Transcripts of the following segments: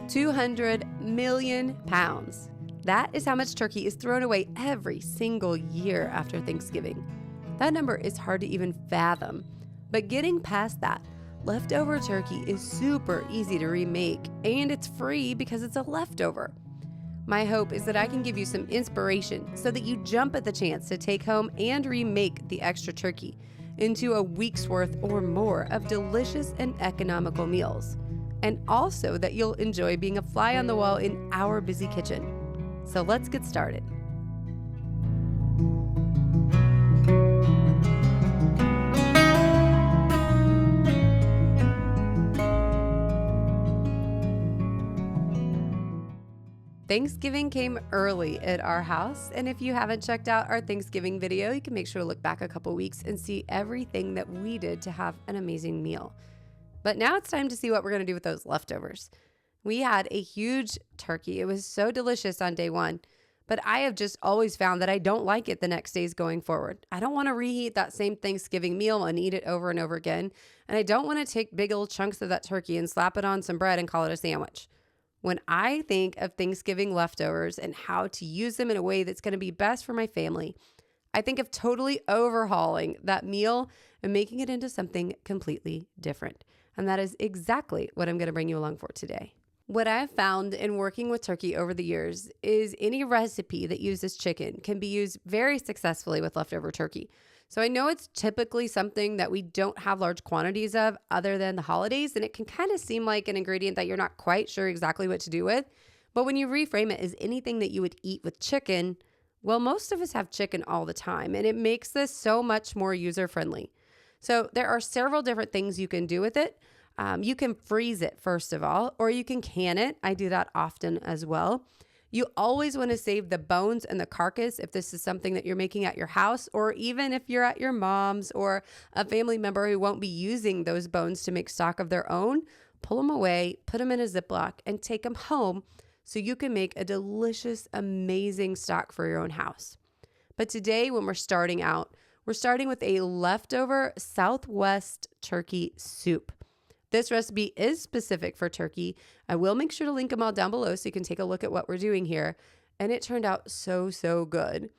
200 million pounds. That is how much turkey is thrown away every single year after Thanksgiving. That number is hard to even fathom. But getting past that, leftover turkey is super easy to remake, and it's free because it's a leftover. My hope is that I can give you some inspiration so that you jump at the chance to take home and remake the extra turkey into a week's worth or more of delicious and economical meals. And also that you'll enjoy being a fly on the wall in our busy kitchen. So let's get started. Thanksgiving came early at our house, and if you haven't checked out our Thanksgiving video, you can make sure to look back a couple weeks and see everything that we did to have an amazing meal. But now it's time to see what we're going to do with those leftovers. We had a huge turkey. It was so delicious on day one, but I have just always found that I don't like it the next days going forward. I don't want to reheat that same Thanksgiving meal and eat it over and over again, and I don't want to take big old chunks of that turkey and slap it on some bread and call it a sandwich. When I think of Thanksgiving leftovers and how to use them in a way that's going to be best for my family, I think of totally overhauling that meal and making it into something completely different. And that is exactly what I'm going to bring you along for today. What I've found in working with turkey over the years is any recipe that uses chicken can be used very successfully with leftover turkey. So I know it's typically something that we don't have large quantities of other than the holidays, and it can kind of seem like an ingredient that you're not quite sure exactly what to do with. But when you reframe it as anything that you would eat with chicken, well, most of us have chicken all the time, and it makes this so much more user-friendly. So there are several different things you can do with it. You can freeze it, first of all, or you can can it. I do that often as well. You always want to save the bones and the carcass if this is something that you're making at your house, or even if you're at your mom's or a family member who won't be using those bones to make stock of their own. Pull them away, put them in a Ziploc, and take them home so you can make a delicious, amazing stock for your own house. But today, when we're starting out, we're starting with a leftover Southwest turkey soup. This recipe is specific for turkey. I will make sure to link them all down below so you can take a look at what we're doing here. And it turned out so good.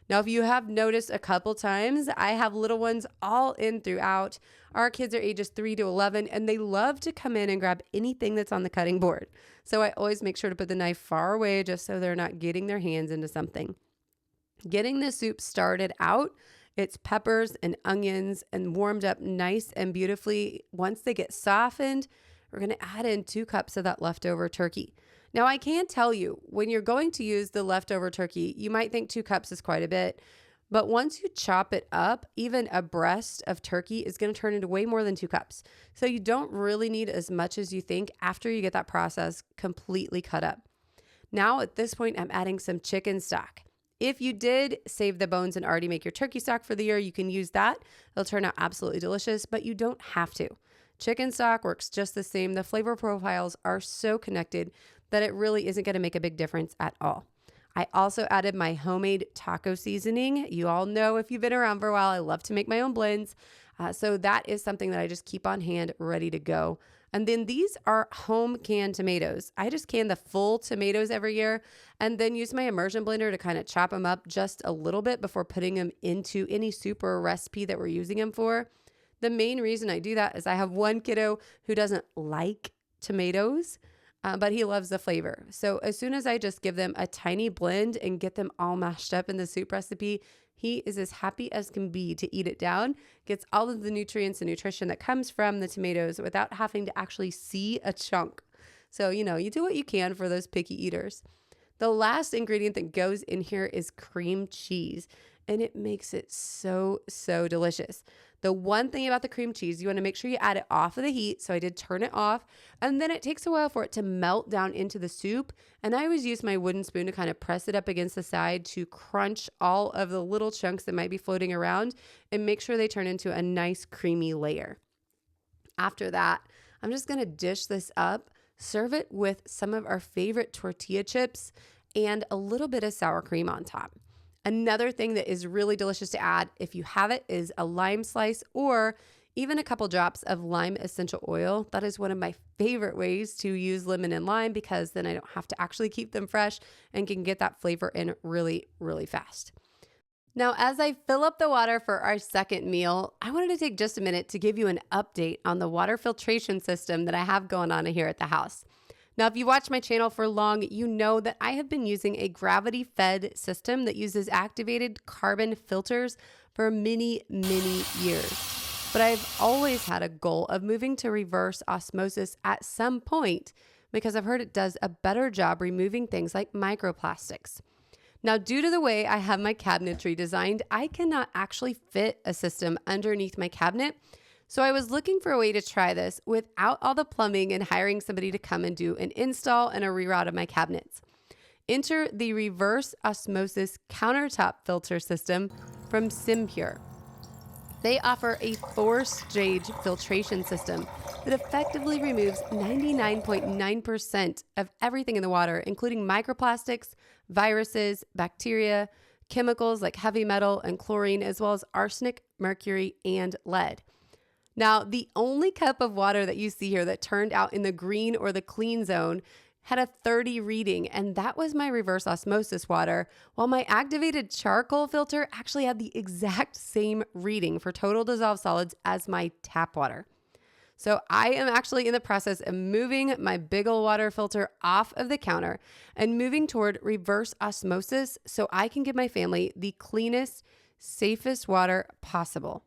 Now, if you have noticed a couple times, I have little ones all in throughout. Our kids are ages 3 to 11, and they love to come in and grab anything that's on the cutting board. So I always make sure to put the knife far away just so they're not getting their hands into something. Getting the soup started out, it's peppers and onions and warmed up nice and beautifully. Once they get softened, we're going to add in 2 cups of that leftover turkey. Now, I can tell you, when you're going to use the leftover turkey, you might think 2 cups is quite a bit. But once you chop it up, even a breast of turkey is going to turn into way more than 2 cups. So you don't really need as much as you think after you get that process completely cut up. Now, at this point, I'm adding some chicken stock. If you did save the bones and already make your turkey stock for the year, you can use that. It'll turn out absolutely delicious, but you don't have to. Chicken stock works just the same. The flavor profiles are so connected that it really isn't going to make a big difference at all. I also added my homemade taco seasoning. You all know, if you've been around for a while, I love to make my own blends. So that is something that I just keep on hand ready to go. And then these are home canned tomatoes. I just can the full tomatoes every year and then use my immersion blender to kind of chop them up just a little bit before putting them into any soup or recipe that we're using them for. The main reason I do that is I have one kiddo who doesn't like tomatoes, but he loves the flavor. So as soon as I just give them a tiny blend and get them all mashed up in the soup recipe, he is as happy as can be to eat it down, gets all of the nutrients and nutrition that comes from the tomatoes without having to actually see a chunk. So, you do what you can for those picky eaters. The last ingredient that goes in here is cream cheese, and it makes it so delicious. The one thing about the cream cheese, you want to make sure you add it off of the heat. So I did turn it off, and then it takes a while for it to melt down into the soup. And I always use my wooden spoon to kind of press it up against the side to crunch all of the little chunks that might be floating around and make sure they turn into a nice creamy layer. After that, I'm just going to dish this up, serve it with some of our favorite tortilla chips and a little bit of sour cream on top. Another thing that is really delicious to add, if you have it, is a lime slice, or even a couple drops of lime essential oil. That is one of my favorite ways to use lemon and lime because then I don't have to actually keep them fresh and can get that flavor in really, really fast. Now, as I fill up the water for our second meal, I wanted to take just a minute to give you an update on the water filtration system that I have going on here at the house. Now, if you watch my channel for long, you know that I have been using a gravity-fed system that uses activated carbon filters for many, many years. But I've always had a goal of moving to reverse osmosis at some point because I've heard it does a better job removing things like microplastics. Now, due to the way I have my cabinetry designed, I cannot actually fit a system underneath my cabinet. So I was looking for a way to try this without all the plumbing and hiring somebody to come and do an install and a reroute of my cabinets. Enter the reverse osmosis countertop filter system from Simpure. They offer a 4-stage filtration system that effectively removes 99.9% of everything in the water, including microplastics, viruses, bacteria, chemicals like heavy metal and chlorine, as well as arsenic, mercury, and lead. Now, the only cup of water that you see here that turned out in the green or the clean zone had a 30 reading, and that was my reverse osmosis water, while my activated charcoal filter actually had the exact same reading for total dissolved solids as my tap water. So I am actually in the process of moving my big ol' water filter off of the counter and moving toward reverse osmosis so I can give my family the cleanest, safest water possible.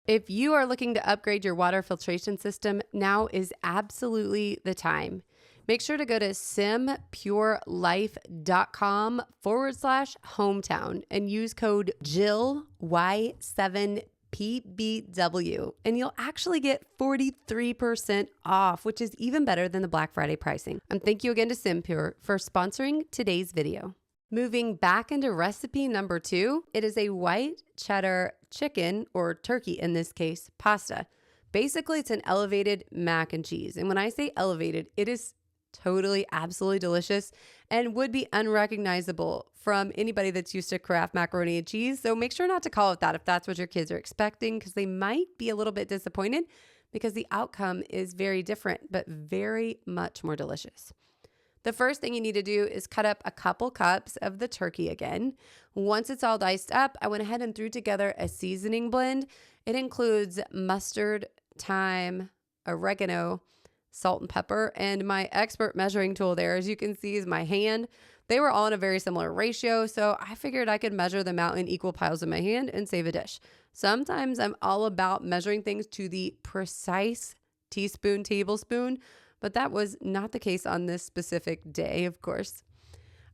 If you are looking to upgrade your water filtration system, now is absolutely the time. Make sure to go to simpurelife.com/hometown and use code Jill Y7PBW, and you'll actually get 43% off, which is even better than the Black Friday pricing. And thank you again to Simpure for sponsoring today's video. Moving back into recipe number 2, it is a white cheddar chicken, or turkey in this case, pasta. Basically, it's an elevated mac and cheese. And when I say elevated, it is totally, absolutely delicious and would be unrecognizable from anybody that's used to Kraft macaroni and cheese. So make sure not to call it that if that's what your kids are expecting, because they might be a little bit disappointed because the outcome is very different, but very much more delicious. The first thing you need to do is cut up a couple cups of the turkey again. Once it's all diced up, I went ahead and threw together a seasoning blend. It includes mustard, thyme, oregano, salt and pepper, and my expert measuring tool there, as you can see, is my hand. They were all in a very similar ratio, so I figured I could measure them out in equal piles in my hand and save a dish. Sometimes I'm all about measuring things to the precise teaspoon, tablespoon, but that was not the case on this specific day, of course.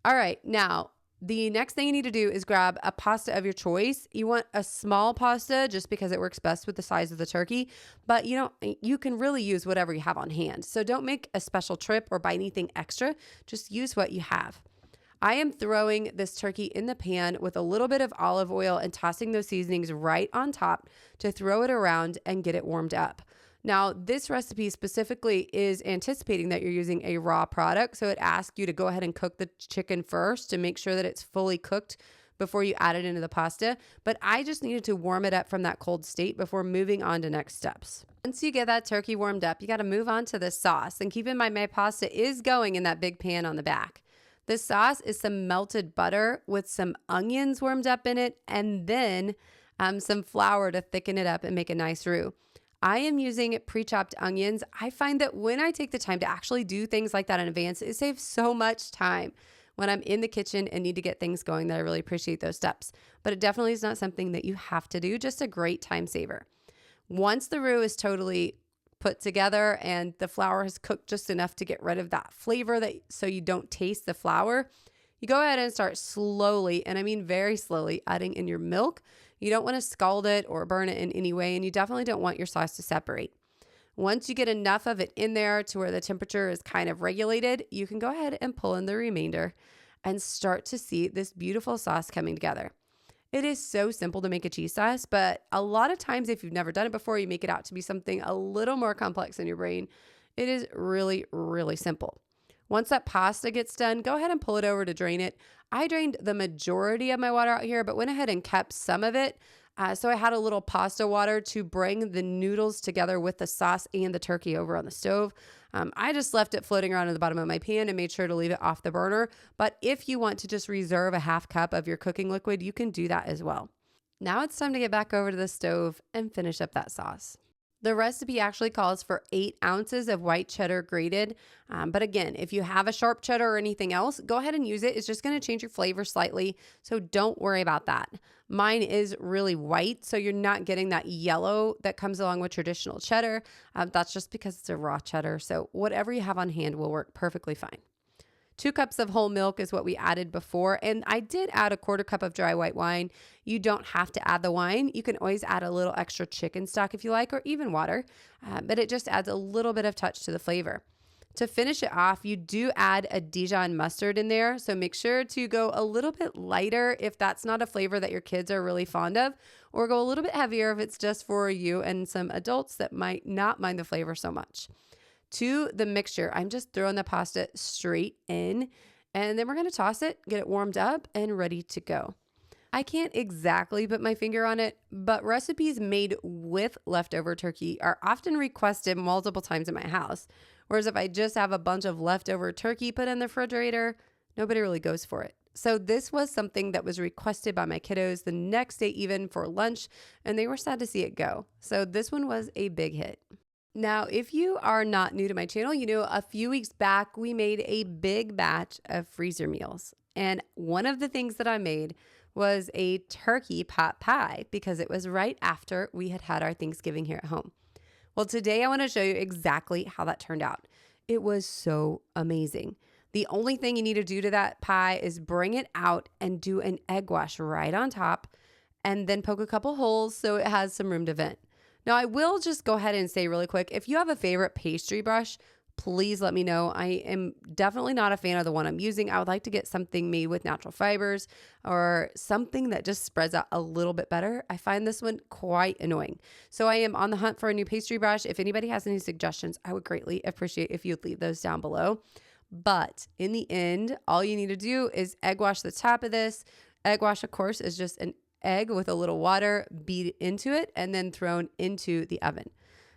All right, now, the next thing you need to do is grab a pasta of your choice. You want a small pasta just because it works best with the size of the turkey, but you can really use whatever you have on hand. So don't make a special trip or buy anything extra. Just use what you have. I am throwing this turkey in the pan with a little bit of olive oil and tossing those seasonings right on top to throw it around and get it warmed up. Now, this recipe specifically is anticipating that you're using a raw product, so it asks you to go ahead and cook the chicken first to make sure that it's fully cooked before you add it into the pasta. But I just needed to warm it up from that cold state before moving on to next steps. Once you get that turkey warmed up, you got to move on to the sauce. And keep in mind, my pasta is going in that big pan on the back. The sauce is some melted butter with some onions warmed up in it, and then some flour to thicken it up and make a nice roux. I am using pre-chopped onions. I find that when I take the time to actually do things like that in advance, it saves so much time when I'm in the kitchen and need to get things going that I really appreciate those steps. But it definitely is not something that you have to do, just a great time saver. Once the roux is totally put together and the flour has cooked just enough to get rid of that flavor so you don't taste the flour, you go ahead and start slowly, and I mean very slowly, adding in your milk. You don't want to scald it or burn it in any way, and you definitely don't want your sauce to separate. Once you get enough of it in there to where the temperature is kind of regulated, you can go ahead and pull in the remainder and start to see this beautiful sauce coming together. It is so simple to make a cheese sauce, but a lot of times if you've never done it before, you make it out to be something a little more complex in your brain. It is really, really simple. Once that pasta gets done, go ahead and pull it over to drain it. I drained the majority of my water out here, but went ahead and kept some of it So I had a little pasta water to bring the noodles together with the sauce and the turkey over on the stove. I just left it floating around in the bottom of my pan and made sure to leave it off the burner. But if you want to just reserve a half cup of your cooking liquid, you can do that as well. Now it's time to get back over to the stove and finish up that sauce. The recipe actually calls for 8 ounces of white cheddar grated. But again, if you have a sharp cheddar or anything else, go ahead and use it. It's just going to change your flavor slightly. So don't worry about that. Mine is really white, so you're not getting that yellow that comes along with traditional cheddar. That's just because it's a raw cheddar. So whatever you have on hand will work perfectly fine. 2 cups of whole milk is what we added before. And I did add a 1/4 cup of dry white wine. You don't have to add the wine. You can always add a little extra chicken stock if you like, or even water. But it just adds a little bit of touch to the flavor. To finish it off, you do add a Dijon mustard in there. So make sure to go a little bit lighter if that's not a flavor that your kids are really fond of, or go a little bit heavier if it's just for you and some adults that might not mind the flavor so much. To the mixture, I'm just throwing the pasta straight in, and then we're going to toss it, get it warmed up and ready to go. I can't exactly put my finger on it, but recipes made with leftover turkey are often requested multiple times in my house. Whereas if I just have a bunch of leftover turkey put in the refrigerator, nobody really goes for it. So this was something that was requested by my kiddos the next day, even for lunch, and they were sad to see it go. So this one was a big hit. Now, if you are not new to my channel, you know, a few weeks back, we made a big batch of freezer meals. And one of the things that I made was a turkey pot pie because it was right after we had had our Thanksgiving here at home. Well, today I want to show you exactly how that turned out. It was so amazing. The only thing you need to do to that pie is bring it out and do an egg wash right on top, and then poke a couple holes so it has some room to vent. Now, I will just go ahead and say really quick, if you have a favorite pastry brush, please let me know. I am definitely not a fan of the one I'm using. I would like to get something made with natural fibers or something that just spreads out a little bit better. I find this one quite annoying. So I am on the hunt for a new pastry brush. If anybody has any suggestions, I would greatly appreciate if you'd leave those down below. But in the end, all you need to do is egg wash the top of this. Egg wash, of course, is just an egg with a little water, beat into it, and then thrown into the oven.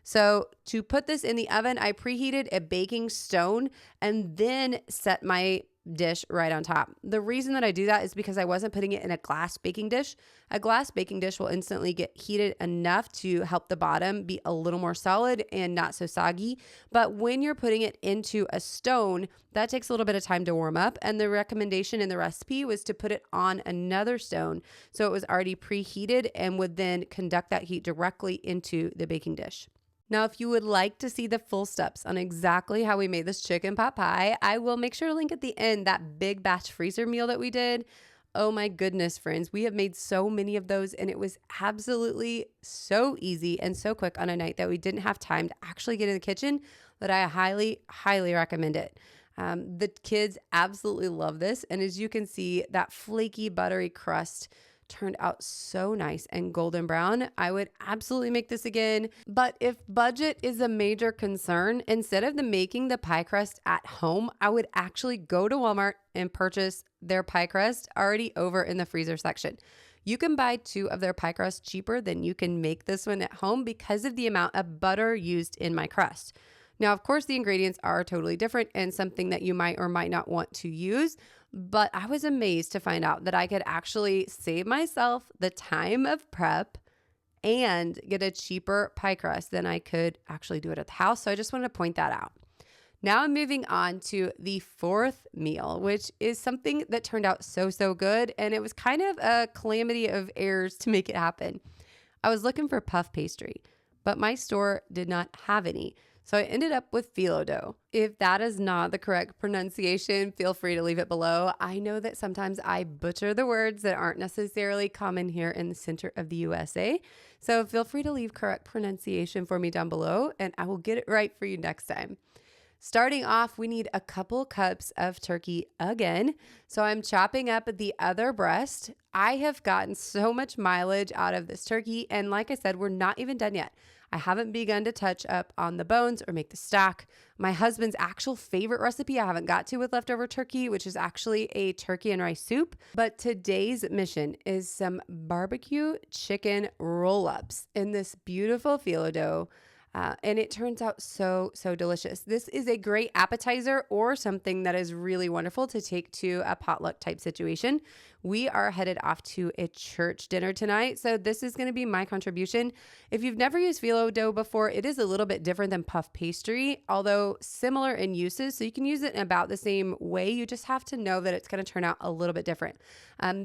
So to put this in the oven, I preheated a baking stone and then set my dish right on top. The reason that I do that is because I wasn't putting it in a glass baking dish. A glass baking dish will instantly get heated enough to help the bottom be a little more solid and not so soggy. But when you're putting it into a stone, that takes a little bit of time to warm up. And the recommendation in the recipe was to put it on another stone so it was already preheated and would then conduct that heat directly into the baking dish. Now, if you would like to see the full steps on exactly how we made this chicken pot pie, I will make sure to link at the end that big batch freezer meal that we did. Oh my goodness, friends. We have made so many of those, and it was absolutely so easy and so quick on a night that we didn't have time to actually get in the kitchen, that I highly, highly recommend it. The kids absolutely love this. And as you can see, that flaky, buttery crust turned out so nice and golden brown. I would absolutely make this again. But if budget is a major concern, instead of making the pie crust at home, I would actually go to Walmart and purchase their pie crust already over in the freezer section. You can buy 2 of their pie crust cheaper than you can make this one at home because of the amount of butter used in my crust. Now, of course, the ingredients are totally different and something that you might or might not want to use, but I was amazed to find out that I could actually save myself the time of prep and get a cheaper pie crust than I could actually do it at the house. So I just wanted to point that out. Now I'm moving on to the 4th meal, which is something that turned out so good. And it was kind of a calamity of errors to make it happen. I was looking for puff pastry, but my store did not have any. So I ended up with phyllo dough. If that is not the correct pronunciation, feel free to leave it below. I know that sometimes I butcher the words that aren't necessarily common here in the center of the USA. So feel free to leave correct pronunciation for me down below, and I will get it right for you next time. Starting off, we need a couple cups of turkey again. So I'm chopping up the other breast. I have gotten so much mileage out of this turkey. And like I said, we're not even done yet. I haven't begun to touch up on the bones or make the stock. My husband's actual favorite recipe I haven't got to with leftover turkey, which is actually a turkey and rice soup. But today's mission is some barbecue chicken roll-ups in this beautiful phyllo dough. And it turns out so delicious. This is a great appetizer or something that is really wonderful to take to a potluck type situation. We are headed off to a church dinner tonight, so this is going to be my contribution. If you've never used phyllo dough before, it is a little bit different than puff pastry, although similar in uses, so you can use it in about the same way. You just have to know that it's going to turn out a little bit different.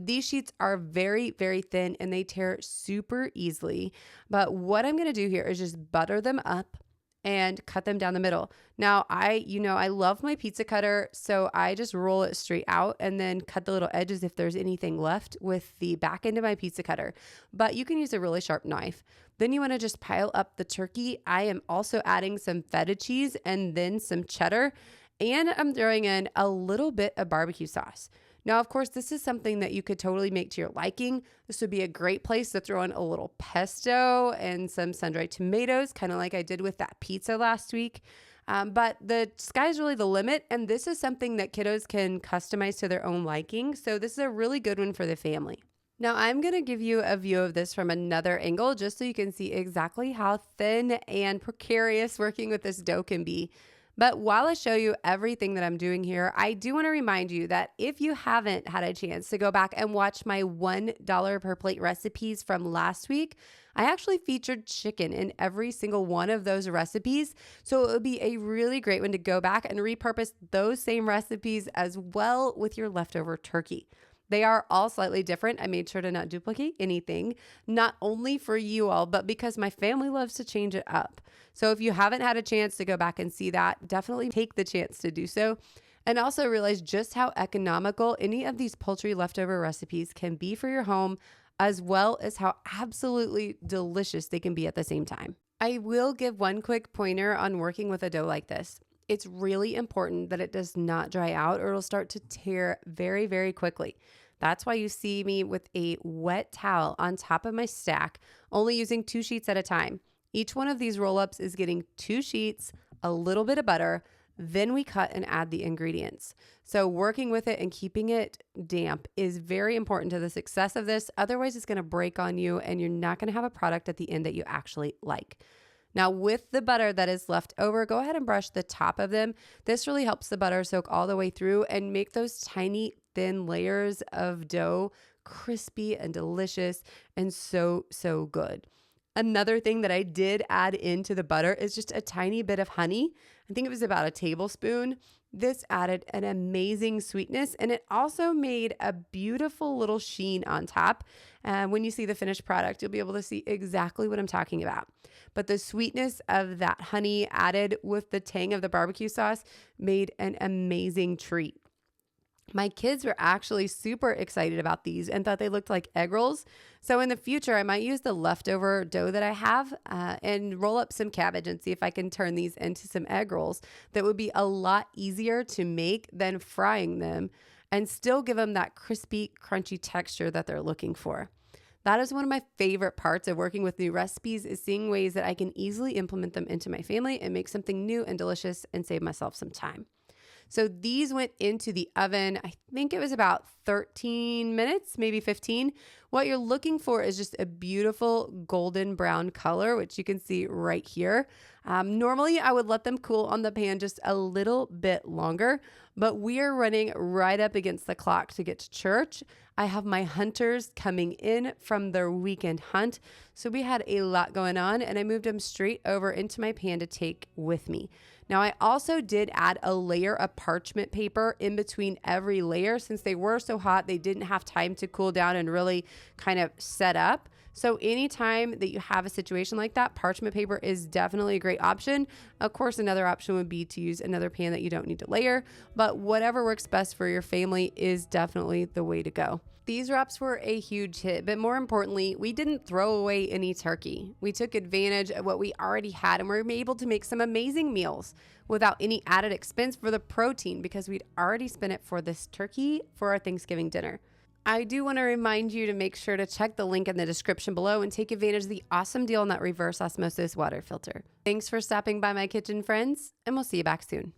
These sheets are very thin and they tear super easily, but what I'm going to do here is just butter them up and cut them down the middle. Now, I love my pizza cutter, so I just roll it straight out and then cut the little edges if there's anything left with the back end of my pizza cutter. But you can use a really sharp knife. Then you want to just pile up the turkey. I am also adding some feta cheese and then some cheddar, and I'm throwing in a little bit of barbecue sauce. Now, of course, this is something that you could totally make to your liking. This would be a great place to throw in a little pesto and some sun-dried tomatoes, kind of like I did with that pizza last week. But the sky's really the limit, and this is something that kiddos can customize to their own liking. So this is a really good one for the family. Now, I'm going to give you a view of this from another angle just so you can see exactly how thin and precarious working with this dough can be. But while I show you everything that I'm doing here, I do want to remind you that if you haven't had a chance to go back and watch my $1 per plate recipes from last week, I actually featured chicken in every single one of those recipes. So it would be a really great one to go back and repurpose those same recipes as well with your leftover turkey. They are all slightly different. I made sure to not duplicate anything, not only for you all, but because my family loves to change it up. So if you haven't had a chance to go back and see that, definitely take the chance to do so. And also realize just how economical any of these poultry leftover recipes can be for your home, as well as how absolutely delicious they can be at the same time. I will give one quick pointer on working with a dough like this. It's really important that it does not dry out or it'll start to tear very quickly. That's why you see me with a wet towel on top of my stack, only using 2 sheets at a time. Each one of these roll-ups is getting 2 sheets, a little bit of butter, then we cut and add the ingredients. So working with it and keeping it damp is very important to the success of this. Otherwise, it's going to break on you and you're not going to have a product at the end that you actually like. Now, with the butter that is left over, go ahead and brush the top of them. This really helps the butter soak all the way through and make those tiny, thin layers of dough crispy and delicious and so good. Another thing that I did add into the butter is just a tiny bit of honey. I think it was about a tablespoon. This added an amazing sweetness, and it also made a beautiful little sheen on top. When you see the finished product, you'll be able to see exactly what I'm talking about. But the sweetness of that honey added with the tang of the barbecue sauce made an amazing treat. My kids were actually super excited about these and thought they looked like egg rolls. So in the future, I might use the leftover dough that I have and roll up some cabbage and see if I can turn these into some egg rolls that would be a lot easier to make than frying them and still give them that crispy, crunchy texture that they're looking for. That is one of my favorite parts of working with new recipes, is seeing ways that I can easily implement them into my family and make something new and delicious and save myself some time. So these went into the oven. I think it was about 13 minutes, maybe 15. What you're looking for is just a beautiful golden brown color, which you can see right here. Normally, I would let them cool on the pan just a little bit longer, but we are running right up against the clock to get to church. I have my hunters coming in from their weekend hunt, so we had a lot going on, and I moved them straight over into my pan to take with me. Now, I also did add a layer of parchment paper in between every layer. Since they were so hot, they didn't have time to cool down and really kind of set up. So anytime that you have a situation like that, parchment paper is definitely a great option. Of course, another option would be to use another pan that you don't need to layer, but whatever works best for your family is definitely the way to go. These wraps were a huge hit, but more importantly, we didn't throw away any turkey. We took advantage of what we already had and were able to make some amazing meals without any added expense for the protein because we'd already spent it for this turkey for our Thanksgiving dinner. I do want to remind you to make sure to check the link in the description below and take advantage of the awesome deal on that reverse osmosis water filter. Thanks for stopping by my kitchen, friends, and we'll see you back soon.